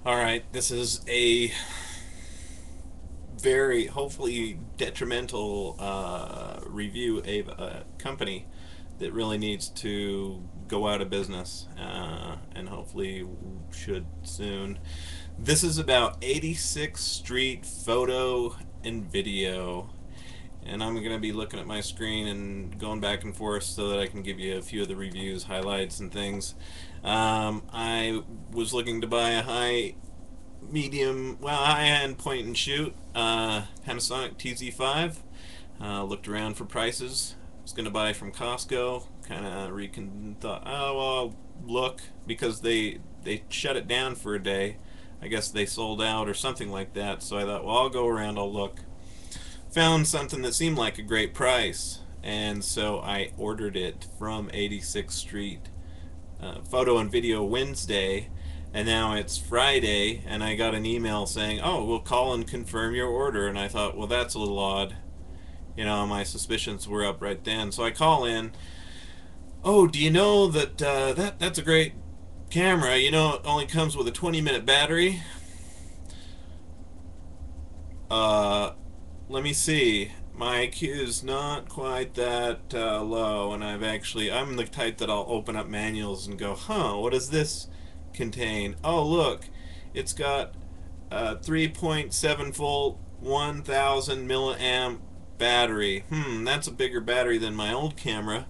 All right, this is a very hopefully detrimental review of a company that really needs to go out of business and hopefully should soon. This is about 86th Street Photo and Video. And I'm going to be looking at my screen and going back and forth so that I can give you a few of the reviews, highlights, and things. I was looking to buy a high-end point and shoot Panasonic TZ5. Looked around for prices. Was going to buy from Costco. Kind of thought, oh well, I'll look because they shut it down for a day. I guess they sold out or something like that. So I thought, well, I'll go around. I'll look. Found something that seemed like a great price, and so I ordered it from 86th Street Photo and Video Wednesday, and now it's Friday, and I got an email saying, "Oh, we'll call and confirm your order." And I thought, well, that's a little odd. My suspicions were up right then. So I call in. Oh, do you know that's a great camera? It only comes with a 20-minute battery. Uh, Let me see. My IQ is not quite that low, and I'm the type that I'll open up manuals and go, huh, what does this contain? Oh, look, it's got a 3.7 volt, 1000 milliamp battery. That's a bigger battery than my old camera,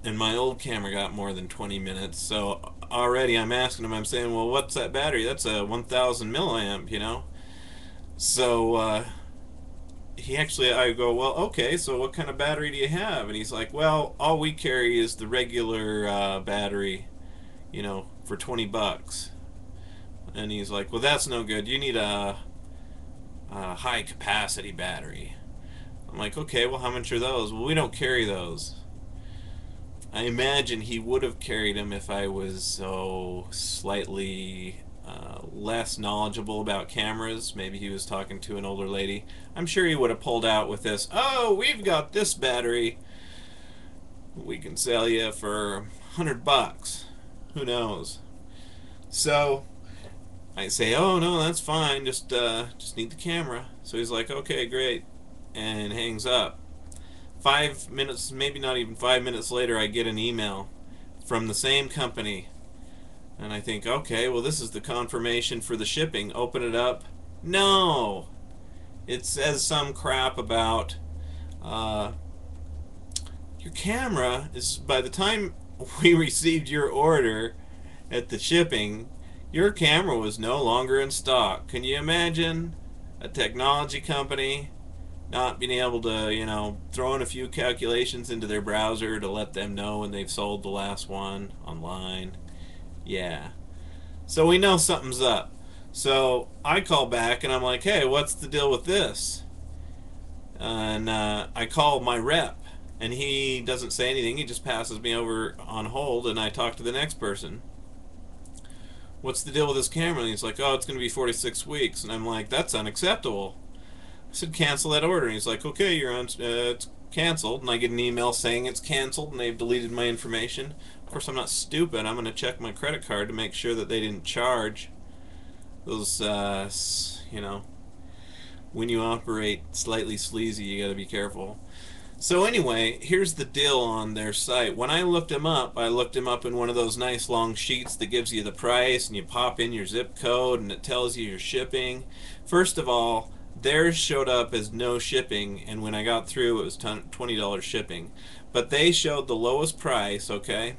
and my old camera got more than 20 minutes. So already I'm asking him, I'm saying, well, what's that battery? That's a 1000 milliamp. So, I go, well, okay, so what kind of battery do you have? And he's like, well, all we carry is the regular battery, for 20 bucks. And he's like, well, that's no good. You need a high capacity battery. I'm like, okay, well, how much are those? Well, we don't carry those. I imagine he would have carried them if I was so slightly less knowledgeable about cameras. Maybe he was talking to an older lady. I'm sure he would have pulled out with this. Oh, we've got this battery. We can sell you for $100. Who knows? So I say, oh no, that's fine. Just need the camera. So he's like, okay, great, and hangs up. 5 minutes, maybe not even 5 minutes later, I get an email from the same company. And I think, okay, well, this is the confirmation for the shipping. Open it up. No! It says some crap about uh, your camera is, by the time we received your order at the shipping, your camera was no longer in stock. Can you imagine a technology company not being able to, throw in a few calculations into their browser to let them know when they've sold the last one online? Yeah. So we know something's up. So I call back and I'm like, hey, what's the deal with this? And I call my rep, and he doesn't say anything. He just passes me over on hold, and I talk to the next person. What's the deal with this camera? And he's like, oh, it's going to be 46 weeks. And I'm like, that's unacceptable. I said, cancel that order. And he's like, okay, it's canceled. And I get an email saying it's canceled and they've deleted my information. Of course, I'm not stupid. I'm going to check my credit card to make sure that they didn't charge those, when you operate slightly sleazy, you got to be careful. So anyway, here's the deal on their site. When I looked him up, I looked him up in one of those nice long sheets that gives you the price, and you pop in your zip code and it tells you your shipping. First of all, theirs showed up as no shipping, and when I got through, it was $20 shipping. But they showed the lowest price, okay?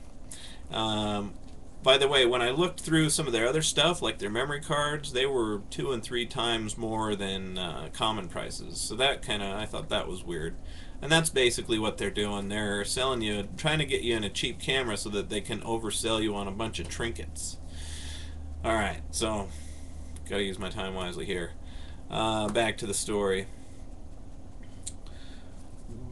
Um, by the way, when I looked through some of their other stuff, like their memory cards, they were 2 and 3 times more than common prices. So I thought that was weird. And that's basically what they're doing. They're selling you, trying to get you in a cheap camera so that they can oversell you on a bunch of trinkets. Alright, so, gotta use my time wisely here. Back to the story.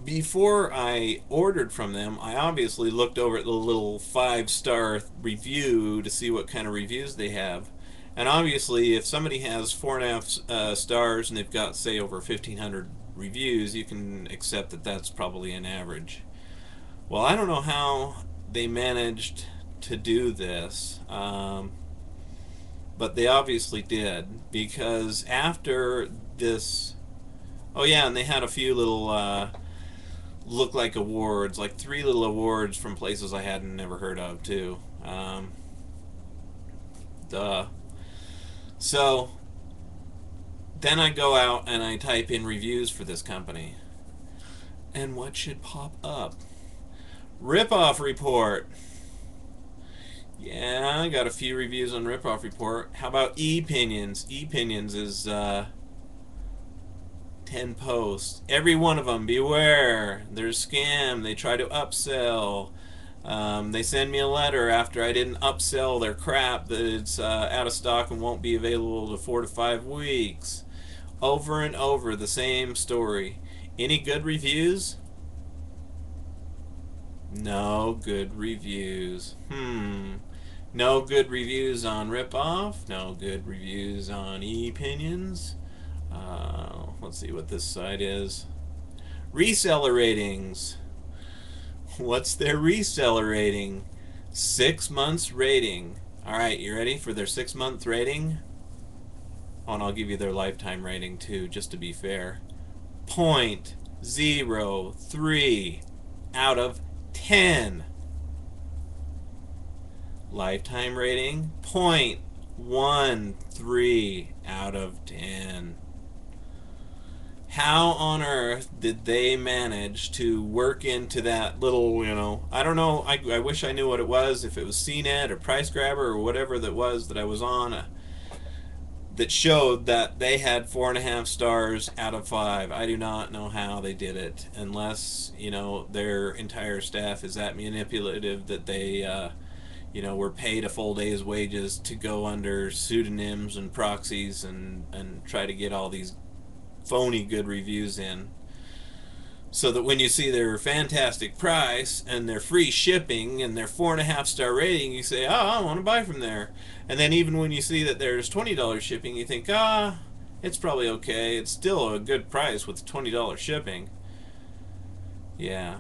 Before I ordered from them, I obviously looked over at the little 5-star review to see what kind of reviews they have. And obviously, if somebody has 4.5 stars and they've got, say, over 1,500 reviews, you can accept that that's probably an average. Well, I don't know how they managed to do this. But they obviously did, because after this, oh yeah, and they had a few little look like awards, like three little awards from places I hadn't never heard of too. Duh. So then I go out and I type in reviews for this company, and what should pop up? Ripoff Report. Yeah, I got a few reviews on Ripoff Report. How about ePinions? ePinions is 10 posts. Every one of them, beware. They're a scam. They try to upsell. They send me a letter after I didn't upsell their crap that it's out of stock and won't be available to 4 to 5 weeks. Over and over, the same story. Any good reviews? No good reviews. No good reviews on Ripoff. No good reviews on ePinions. Let's see what this site is. Reseller ratings. What's their reseller rating? 6 months rating. Alright, you ready for their 6 month rating? Oh, and I'll give you their lifetime rating too, just to be fair. 0.03 out of 10. Lifetime rating 0.13 out of 10. How on earth did they manage to work into that little, I don't know, I wish I knew what it was, if it was CNET or Price Grabber or whatever that was that I was on, that showed that they had 4.5 stars out of 5. I do not know how they did it, unless, their entire staff is that manipulative that they, were paid a full day's wages to go under pseudonyms and proxies and try to get all these phony good reviews in, so that when you see their fantastic price and their free shipping and their 4.5 star rating, you say, I want to buy from there. And then even when you see that there's $20 shipping, you think, it's probably okay. It's still a good price with $20 shipping. Yeah.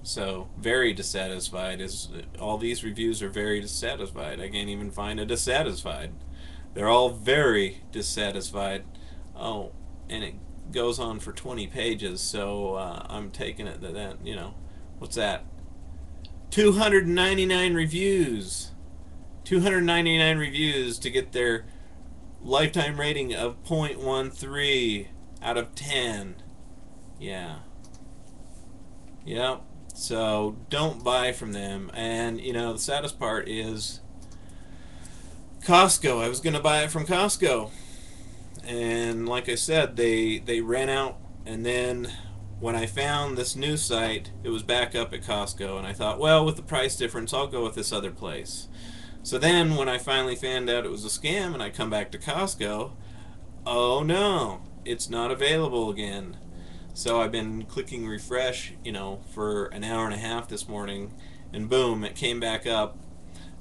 So, very dissatisfied. All these reviews are very dissatisfied. I can't even find a dissatisfied. They're all very dissatisfied. Oh, and it goes on for 20 pages, so I'm taking it that, what's that? 299 reviews. 299 reviews to get their lifetime rating of 0.13 out of 10. Yeah. Yep. So don't buy from them. And, the saddest part is Costco. I was going to buy it from Costco. And like I said, they ran out, and then when I found this new site, it was back up at Costco, and I thought, well, with the price difference, I'll go with this other place. So then when I finally found out it was a scam and I come back to Costco, oh no, it's not available again. So I've been clicking refresh, for an hour and a half this morning, and boom, it came back up.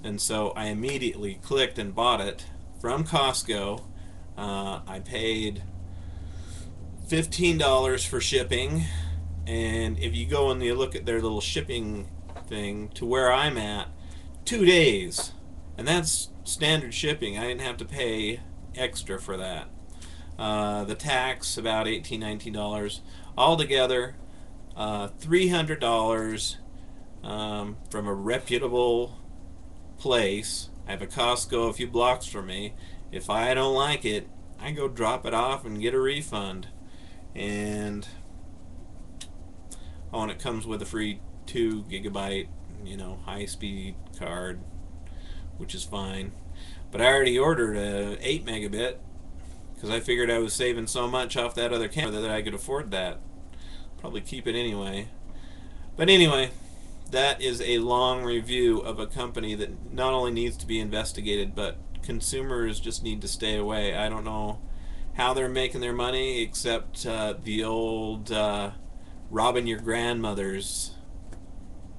And so I immediately clicked and bought it from Costco. I paid $15 for shipping, and if you go and you look at their little shipping thing to where I'm at, 2 days, and that's standard shipping. I didn't have to pay extra for that. The tax about $18-19 altogether. $300 from a reputable place. I have a Costco a few blocks from me. If I don't like it, I go drop it off and get a refund. And and it comes with a free 2 gigabyte, high speed card, which is fine. But I already ordered a 8 megabit because I figured I was saving so much off that other camera that I could afford that. Probably keep it anyway. But anyway, that is a long review of a company that not only needs to be investigated, but consumers just need to stay away. I don't know how they're making their money, except the old robbing your grandmother's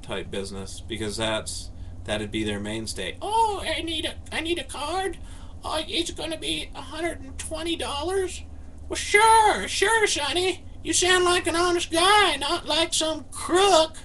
type business, because that'd be their mainstay. Oh, I need a card. Oh, it's gonna be $120. Well, sure, sonny. You sound like an honest guy, not like some crook.